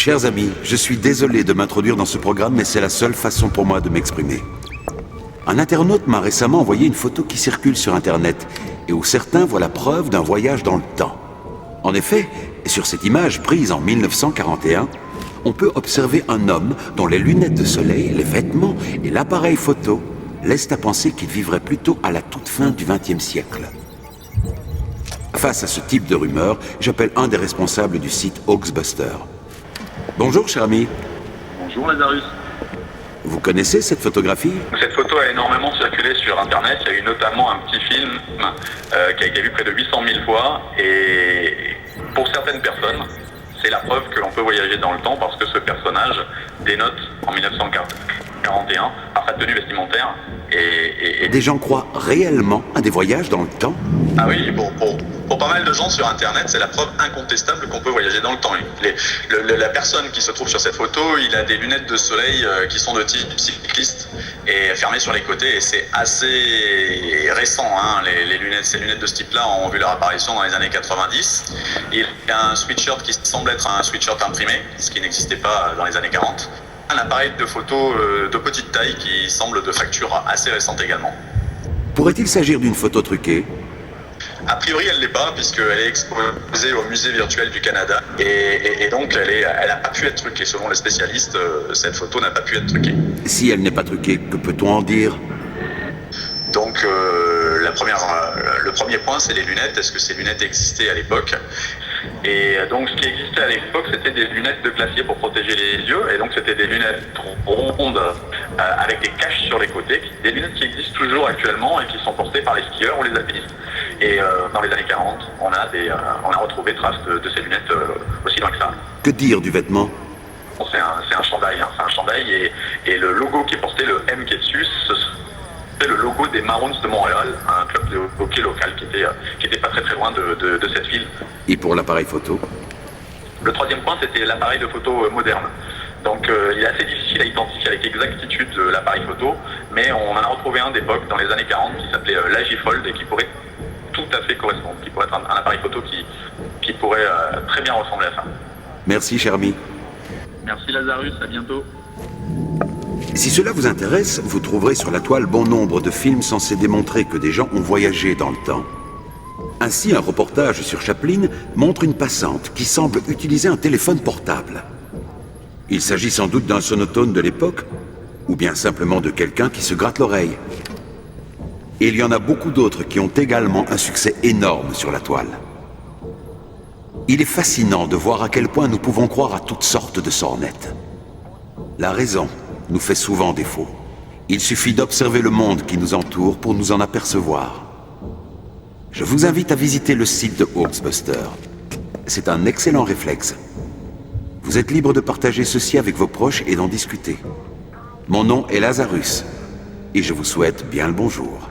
Chers amis, je suis désolé de m'introduire dans ce programme, mais c'est la seule façon pour moi de m'exprimer. Un internaute m'a récemment envoyé une photo qui circule sur Internet, et où certains voient la preuve d'un voyage dans le temps. En effet, sur cette image prise en 1941, on peut observer un homme dont les lunettes de soleil, les vêtements et l'appareil photo laissent à penser qu'il vivrait plutôt à la toute fin du XXe siècle. Face à ce type de rumeurs, j'appelle un des responsables du site Hoaxbuster. Bonjour, cher ami. Bonjour, Lazarus. Vous connaissez cette photographie? Cette photo a énormément circulé sur Internet. Il y a eu notamment un petit film qui a été vu près de 800 000 fois. Et pour certaines personnes, c'est la preuve que l'on peut voyager dans le temps parce que ce personnage dénote en 1941 par sa tenue vestimentaire. Des gens croient réellement à des voyages dans le temps? Ah oui, pour pas mal de gens sur Internet, c'est la preuve incontestable qu'on peut voyager dans le temps. La personne qui se trouve sur cette photo, il a des lunettes de soleil qui sont de type cycliste et fermées sur les côtés. Et c'est assez récent, hein, ces lunettes de ce type-là ont vu leur apparition dans les années 90. Il y a un sweatshirt qui semble être un sweatshirt imprimé, ce qui n'existait pas dans les années 40. Un appareil de photo de petite taille qui semble de facture assez récente également. Pourrait-il s'agir d'une photo truquée? A priori, elle ne l'est pas, puisqu'elle est exposée au musée virtuel du Canada. Et donc, elle n'a pas pu être truquée. Selon les spécialistes, cette photo n'a pas pu être truquée. Si elle n'est pas truquée, que peut-on en dire? Donc, le premier point, c'est les lunettes. Est-ce que ces lunettes existaient à l'époque? Et donc, ce qui existait à l'époque, c'était des lunettes de glacier pour protéger les yeux. Et donc, c'était des lunettes rondes avec des caches sur les côtés. Des lunettes qui existent toujours actuellement et qui sont portées par les skieurs ou les alpinistes. Et dans les années 40, on a retrouvé traces de ces lunettes aussi loin que ça. Que dire du vêtement? Bon, c'est un chandail, hein, c'est un chandail et le logo qui est porté, le M qui est dessus, c'est le logo des Maroons de Montréal, un club de hockey local qui était pas très très loin de cette ville. Et pour l'appareil photo? Le troisième point, c'était l'appareil de photo moderne. Donc il est assez difficile à identifier avec exactitude l'appareil photo, mais on en a retrouvé un d'époque dans les années 40 qui s'appelait l'Agifold et qui pourrait tout à fait correspondre, qui pourrait être un appareil photo qui pourrait très bien ressembler à ça. Merci, cher ami. Merci Lazarus, à bientôt. Si cela vous intéresse, vous trouverez sur la toile bon nombre de films censés démontrer que des gens ont voyagé dans le temps. Ainsi, un reportage sur Chaplin montre une passante qui semble utiliser un téléphone portable. Il s'agit sans doute d'un sonotone de l'époque, ou bien simplement de quelqu'un qui se gratte l'oreille. Et il y en a beaucoup d'autres qui ont également un succès énorme sur la toile. Il est fascinant de voir à quel point nous pouvons croire à toutes sortes de sornettes. La raison nous fait souvent défaut. Il suffit d'observer le monde qui nous entoure pour nous en apercevoir. Je vous invite à visiter le site de Hoaxbuster. C'est un excellent réflexe. Vous êtes libre de partager ceci avec vos proches et d'en discuter. Mon nom est Lazarus, et je vous souhaite bien le bonjour.